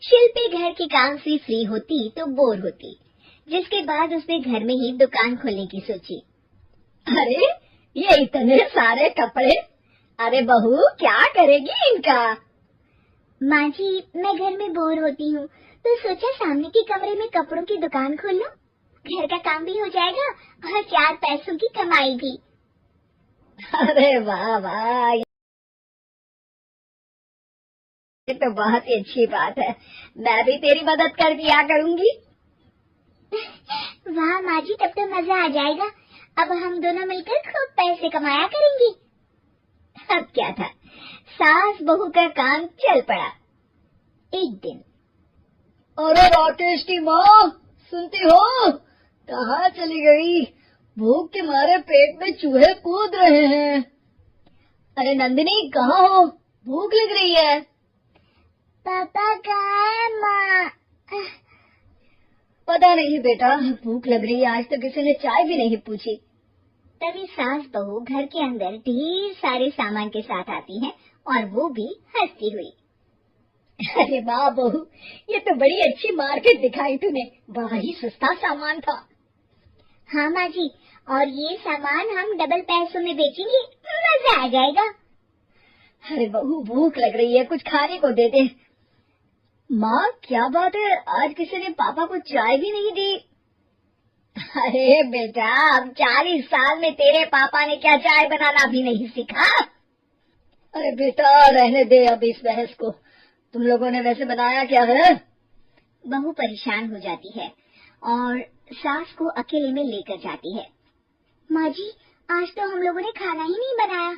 शिल्पी घर के काम से फ्री होती तो बोर होती, जिसके बाद उसने घर में ही दुकान खोलने की सोची। अरे ये इतने सारे कपड़े, अरे बहू क्या करेगी इनका? माँ जी, मैं घर में बोर होती हूँ तो सोचा सामने के कमरे में कपड़ों की दुकान खोल लूं। घर का काम भी हो जाएगा और 4 पैसों की कमाई भी। अरे वाह वाह, ये तो बहुत ही अच्छी बात है। मैं भी तेरी मदद कर दिया करूंगी। वाह माँ जी, तब तो मजा आ जाएगा। अब हम दोनों मिलकर खूब पैसे कमाया करेंगे। अब क्या था, सास बहू का काम चल पड़ा। एक दिन, अरे राकेश की माँ, सुनती हो? कहाँ चली गई? भूख के मारे पेट में चूहे कूद रहे हैं। अरे नंदिनी, कहाँ हो? भूख लग रही है। पापा कहाँ है माँ? पता नहीं बेटा, भूख लग रही है। आज तो किसी ने चाय भी नहीं पूछी। तभी सास बहू घर के अंदर ढेर सारे सामान के साथ आती हैं और वो भी हंसती हुई। अरे वाह बहू, ये तो बड़ी अच्छी मार्केट दिखाई तूने। बड़ा ही सस्ता सामान था। हाँ माँ जी, और ये सामान हम डबल पैसों में बेचेंगे, मजा आ जाएगा। अरे बहू, भूख लग रही है, कुछ खाने को दे दे। माँ क्या बात है, आज किसी ने पापा को चाय भी नहीं दी? अरे बेटा, अब 40 साल में तेरे पापा ने क्या चाय बनाना भी नहीं सीखा? अरे बेटा रहने दे अब इस बहस को। तुम लोगों ने वैसे बनाया क्या है? बहू परेशान हो जाती है और सास को अकेले में लेकर जाती है। माँ जी, आज तो हम लोगों ने खाना ही नहीं बनाया।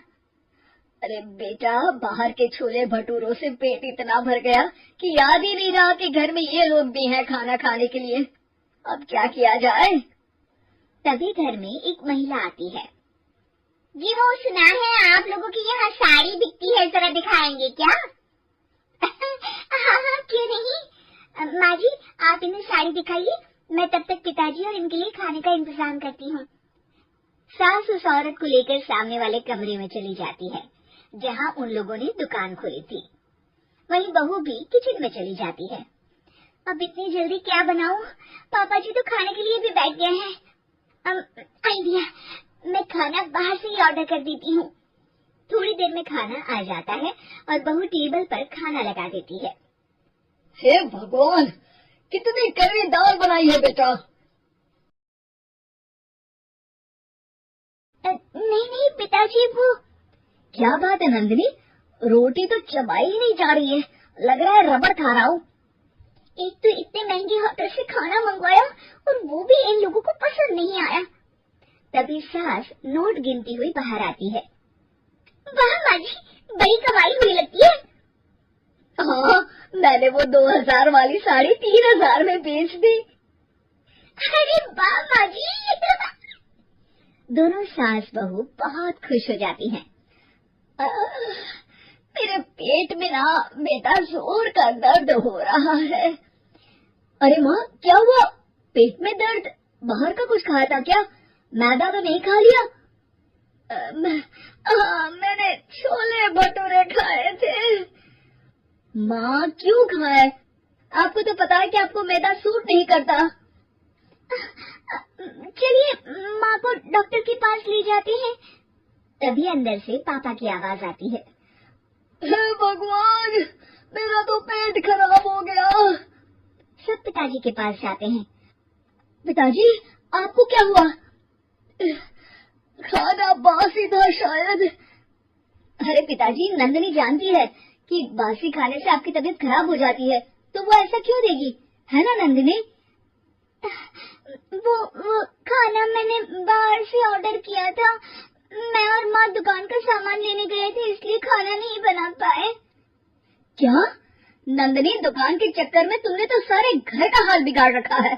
अरे बेटा, बाहर के छोले भटूरों से पेट इतना भर गया कि याद ही नहीं रहा कि घर में ये लोग भी हैं खाना खाने के लिए। अब क्या किया जाए? तभी घर में एक महिला आती है। जी वो सुना है आप लोगों की यहाँ साड़ी बिकती है, जरा दिखाएंगे क्या? हाँ, क्यों नहीं। माँ जी, आप इन्हें साड़ी दिखाइए, मैं तब तक पिताजी और इनके लिए खाने का इंतजाम करती हूँ। सास उस औरत को लेकर सामने वाले कमरे में चली जाती है जहाँ उन लोगों ने दुकान खोली थी। वहीं बहू भी किचन में चली जाती है। अब इतनी जल्दी क्या बनाऊं? पापा जी तो खाने के लिए भी बैठ गए हैं। आइडिया, मैं खाना बाहर से ही ऑर्डर कर देती हूँ। थोड़ी देर में खाना आ जाता है और बहू टेबल पर खाना लगा देती है। हे भगवान, कितनी कड़वी दाल बनाई है बेटा। नहीं पिताजी, वो क्या बात है नंदिनी, रोटी तो चबाई ही नहीं जा रही है, लग रहा है रबड़ खा रहा हूँ। एक तो इतने महंगे होटल से खाना मंगवाया और वो भी इन लोगों को पसंद नहीं आया। तभी सास नोट गिनती हुई बाहर आती है। वाह माँ जी, बड़ी कमाई हुई लगती है। हाँ, मैंने वो 2000 वाली साड़ी 3000 में बेच दी। अरे वाह माँ जी। दोनों सास बहू बहुत खुश हो जाती हैं। मेरे पेट में ना बेटा जोर का दर्द हो रहा है। अरे माँ, क्या हुआ? पेट में दर्द? बाहर का कुछ खाया था क्या? मैदा तो नहीं खा लिया? मैंने छोले भटूरे खाए थे। माँ क्यों खाए? आपको तो पता है कि आपको मैदा सूट नहीं करता। चलिए माँ को डॉक्टर के पास ले जाते हैं। तभी अंदर से पापा की आवाज आती है। हे भगवान, मेरा तो पेट खराब हो गया। सब पिताजी के पास जाते हैं। पिताजी, आपको क्या हुआ? खाना बासी था शायद। अरे पिताजी, नंदिनी जानती है कि बासी खाने से आपकी तबीयत खराब हो जाती है, तो वो ऐसा क्यों देगी, है ना नंदिनी? वो खाना मैंने बाहर से ऑर्डर किया था। मैं और माँ दुकान का सामान लेने गए थे, इसलिए खाना नहीं बना पाए। क्या नंदिनी, दुकान के चक्कर में तुमने तो सारे घर का हाल बिगाड़ रखा है।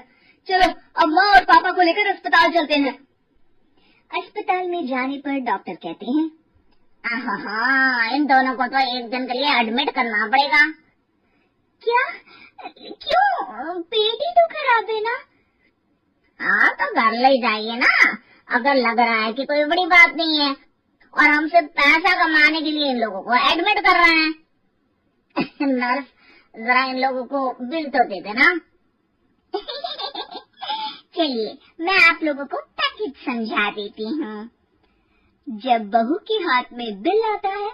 चलो अब माँ और पापा को लेकर अस्पताल चलते हैं। अस्पताल में जाने पर डॉक्टर कहते हैं, हाँ, इन दोनों को तो एक दिन के लिए एडमिट करना पड़ेगा। क्या? क्यों? पेट ही तो खराब है ना। हाँ, तो घर ले जाइए ना, अगर लग रहा है कि कोई बड़ी बात नहीं है और हम सिर्फ पैसा कमाने के लिए इन लोगों को एडमिट कर रहे हैं। नर्स, जरा इन लोगों को बिल तो दे देना। चलिए मैं आप लोगों को पैकेज समझा देती हूँ। जब बहू के हाथ में बिल आता है,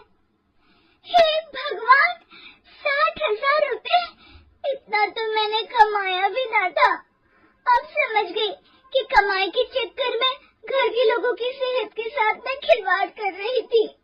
हे भगवान, 60,000 रुपए, इतना तो मैंने कमाया भी ना था। अब समझ गई कि कमाई के चक्कर में घर के लोगों की सेहत के साथ मैं खिलवाड़ कर रही थी।